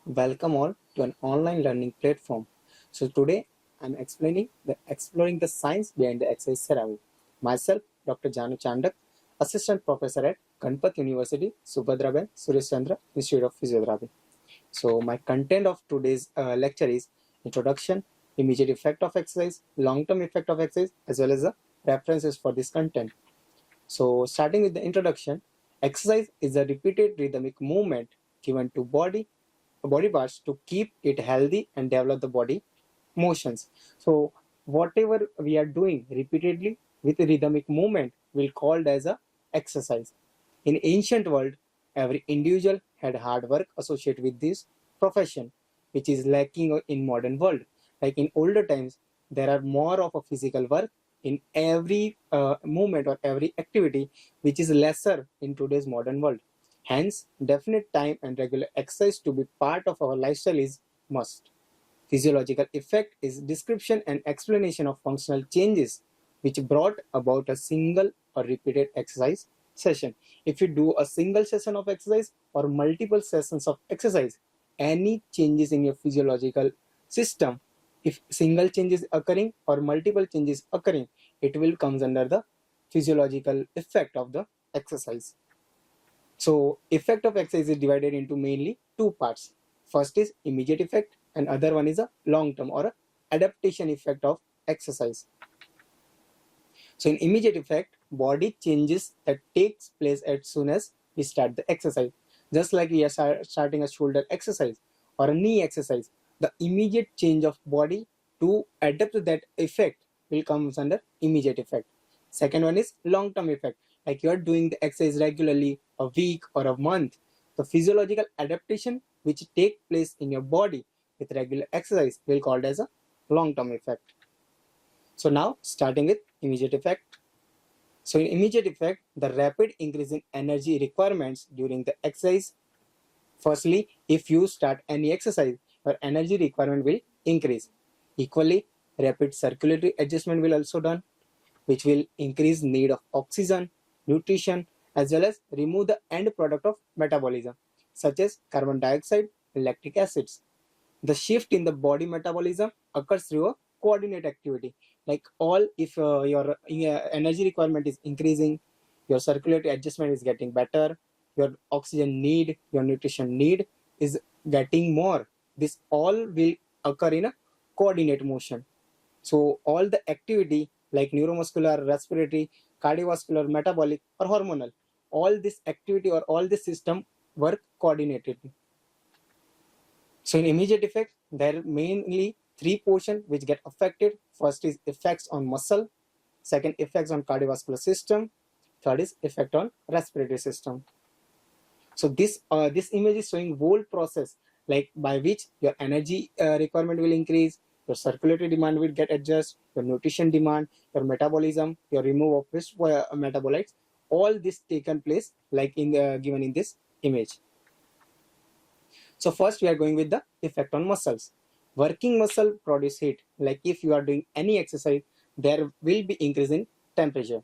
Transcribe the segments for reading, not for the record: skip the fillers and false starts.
Welcome all to an online learning platform. So today I'm exploring the science behind the exercise therapy. Myself, Dr. Janu Chandak, Assistant Professor at Ganpat University, Subhadraben Suresh Chandra Institute of Physiotherapy. So my content of today's lecture is introduction, immediate effect of exercise, long-term effect of exercise, as well as the references for this content. So starting with the introduction, exercise is a repeated rhythmic movement given to body parts to keep it healthy and develop the body motions. So whatever we are doing repeatedly with rhythmic movement will called as a exercise. In ancient world, every individual had hard work associated with this profession, which is lacking in modern world. Like in older times, there are more of a physical work in every movement or every activity, which is lesser in today's modern world. Hence, definite time and regular exercise to be part of our lifestyle is must. Physiological effect is description and explanation of functional changes which brought about a single or repeated exercise session. If you do a single session of exercise or multiple sessions of exercise, any changes in your physiological system, if single change is occurring or multiple changes occurring, it will comes under the physiological effect of the exercise. So effect of exercise is divided into mainly two parts. First is immediate effect and other one is a long term or a adaptation effect of exercise. So in immediate effect, body changes that takes place as soon as we start the exercise. Just like we are starting a shoulder exercise or a knee exercise, the immediate change of body to adapt to that effect will comes under immediate effect. Second one is long term effect. Like you are doing the exercise regularly a week or a month, the physiological adaptation which take place in your body with regular exercise will called as a long term effect. So now starting with immediate effect. So in immediate effect, the rapid increase in energy requirements during the exercise. Firstly, if you start any exercise, your energy requirement will increase. Equally, rapid circulatory adjustment will also done, which will increase need of oxygen, nutrition, as well as remove the end product of metabolism, such as carbon dioxide and lactic acids. The shift in the body metabolism occurs through a coordinate activity. Like all, if your energy requirement is increasing, your circulatory adjustment is getting better, your oxygen need, your nutrition need is getting more. This all will occur in a coordinate motion. So all the activity like neuromuscular, respiratory, cardiovascular, metabolic, or hormonal, all this activity or all this system work coordinatedly. So in immediate effect, there are mainly three portions which get affected. First is effects on muscle, second effects on cardiovascular system, third is effect on respiratory system. So this image is showing whole process like by which your energy requirement will increase, your circulatory demand will get adjusted, your nutrition demand, your metabolism, your remove of waste metabolites, all this taken place like in the given in this image. So first we are going with the effect on muscles. Working muscle produce heat. Like if you are doing any exercise, there will be increase in temperature.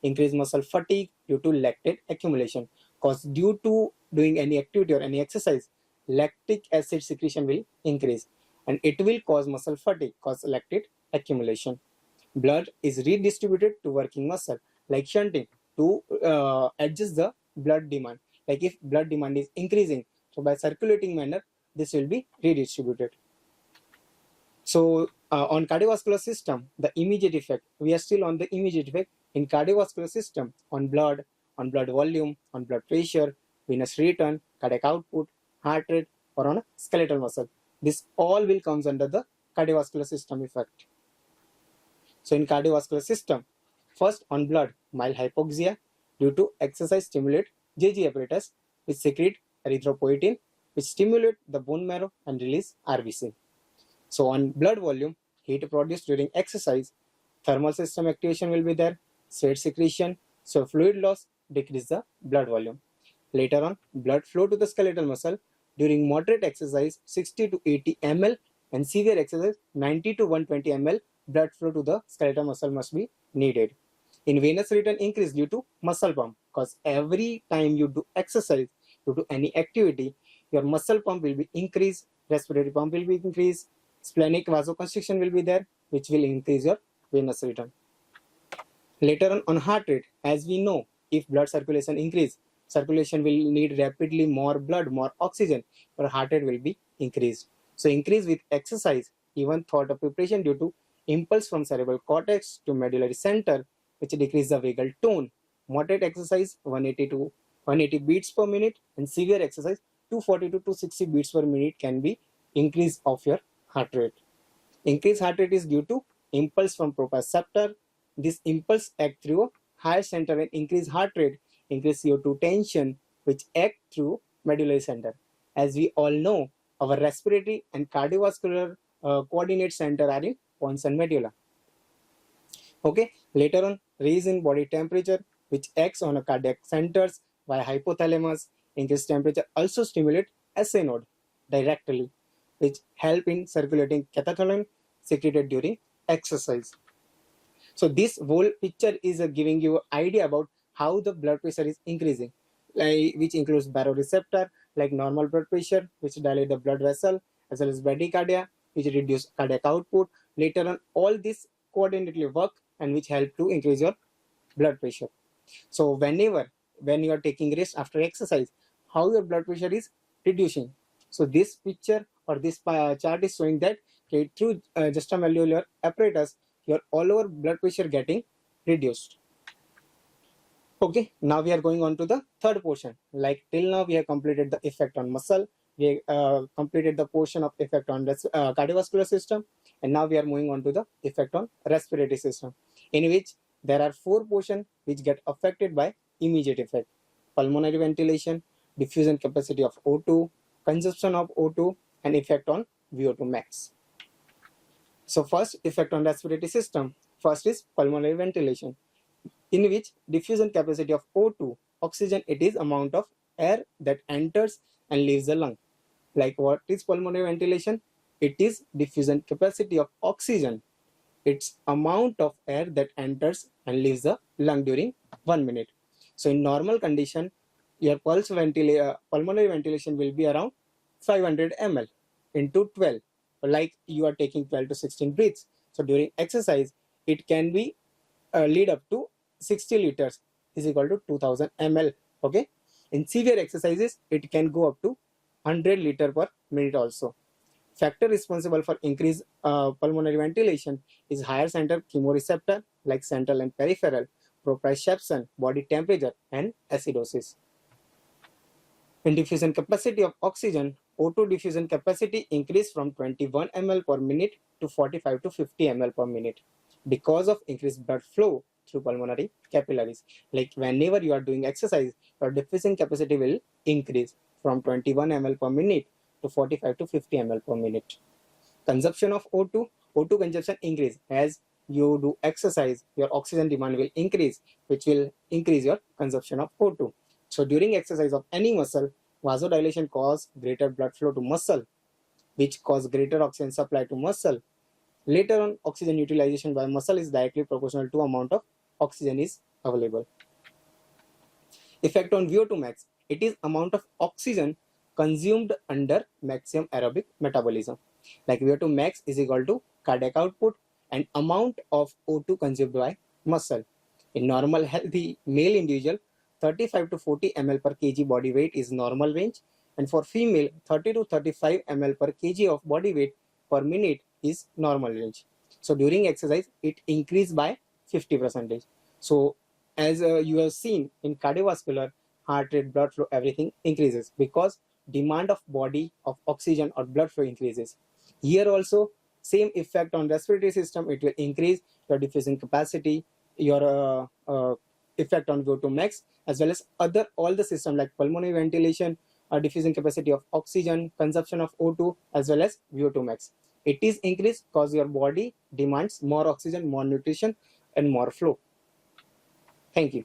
Increase muscle fatigue due to lactate accumulation. Cause due to doing any activity or any exercise, lactic acid secretion will increase and it will cause muscle fatigue, cause lactate accumulation. Blood is redistributed to working muscle like shunting to adjust the blood demand. Like if blood demand is increasing, so by circulating manner, this will be redistributed. So on cardiovascular system, the immediate effect, we are still on the immediate effect in cardiovascular system on blood volume, on blood pressure, venous return, cardiac output, heart rate, or on a skeletal muscle. This all will comes under the cardiovascular system effect. So in cardiovascular system, first on blood, mild hypoxia due to exercise stimulate JG apparatus which secrete erythropoietin which stimulate the bone marrow and release RBC. So on blood volume, heat produced during exercise, thermal system activation will be there, sweat secretion, so fluid loss decrease the blood volume. Later on, blood flow to the skeletal muscle during moderate exercise 60 to 80 ml and severe exercise 90 to 120 ml blood flow to the skeletal muscle must be needed. In venous return increase due to muscle pump because every time you do exercise, you do any activity, your muscle pump will be increased, respiratory pump will be increased, splenic vasoconstriction will be there, which will increase your venous return. Later on heart rate, as we know, if blood circulation increase, circulation will need rapidly more blood, more oxygen, your heart rate will be increased. So increase with exercise, even thought of preparation due to impulse from cerebral cortex to medullary center, which decrease the vagal tone. Moderate exercise 180 to 180 beats per minute, and severe exercise 240 to 260 beats per minute can be increase of your heart rate. Increased heart rate is due to impulse from proprioceptor. This impulse act through a higher center and increase heart rate, increase CO2 tension, which act through medullary center. As we all know, our respiratory and cardiovascular coordinate center are in pons and medulla. Okay, later on, raise in body temperature, which acts on a cardiac centers via hypothalamus. Increased temperature also stimulate SA node directly, which help in circulating catecholin secreted during exercise. So this whole picture is giving you idea about how the blood pressure is increasing, which includes baroreceptor, like normal blood pressure, which dilate the blood vessel, as well as bradycardia, which reduce cardiac output. Later on, all this coordinately work and which help to increase your blood pressure. So when you are taking rest after exercise, how your blood pressure is reducing. So this picture or this chart is showing that through juxtamalleolar apparatus, your all over blood pressure getting reduced. Okay, now we are going on to the third portion. Like till now we have completed the effect on muscle, we completed the portion of effect on the cardiovascular system, and now we are moving on to the effect on respiratory system, in which there are four portions which get affected by immediate effect: pulmonary ventilation, diffusion capacity of O2, consumption of O2, and effect on VO2 max. So first, effect on respiratory system. First is pulmonary ventilation, in which diffusion capacity of O2, oxygen, it is amount of air that enters and leaves the lung. Like what is pulmonary ventilation? It is diffusion capacity of oxygen. It's amount of air that enters and leaves the lung during 1 minute. So in normal condition, your pulmonary ventilation will be around 500 ml into 12. Like you are taking 12 to 16 breaths. So during exercise, it can be lead up to 60 liters is equal to 2000 ml. Okay. In severe exercises, it can go up to 100 liter per minute also. Factor responsible for increased pulmonary ventilation is higher center chemoreceptor like central and peripheral, proprioception, body temperature, and acidosis. In diffusion capacity of oxygen, O2 diffusion capacity increased from 21 ml per minute to 45 to 50 ml per minute because of increased blood flow through pulmonary capillaries. Like whenever you are doing exercise, your diffusion capacity will increase from 21 ml per minute to 45 to 50 ml per minute. Consumption of O2 consumption increase. As you do exercise, your oxygen demand will increase, which will increase your consumption of O2. So during exercise of any muscle, vasodilation cause greater blood flow to muscle, which cause greater oxygen supply to muscle. Later on, oxygen utilization by muscle is directly proportional to amount of oxygen is available. Effect on VO2 max. It is amount of oxygen consumed under maximum aerobic metabolism. Like VO2 max is equal to cardiac output and amount of O2 consumed by muscle. In normal healthy male individual, 35 to 40 ml per kg body weight is normal range, and for female, 30 to 35 ml per kg of body weight per minute is normal range. So during exercise, it increased by 50%. So as you have seen in cardiovascular, heart rate, blood flow, everything increases because demand of body of oxygen or blood flow increases. Here also, same effect on respiratory system, it will increase your diffusion capacity, your effect on VO2 max, as well as other all the system like pulmonary ventilation, diffusion capacity of oxygen, consumption of O2, as well as VO2 max. It is increased because your body demands more oxygen, more nutrition, and more flow. Thank you.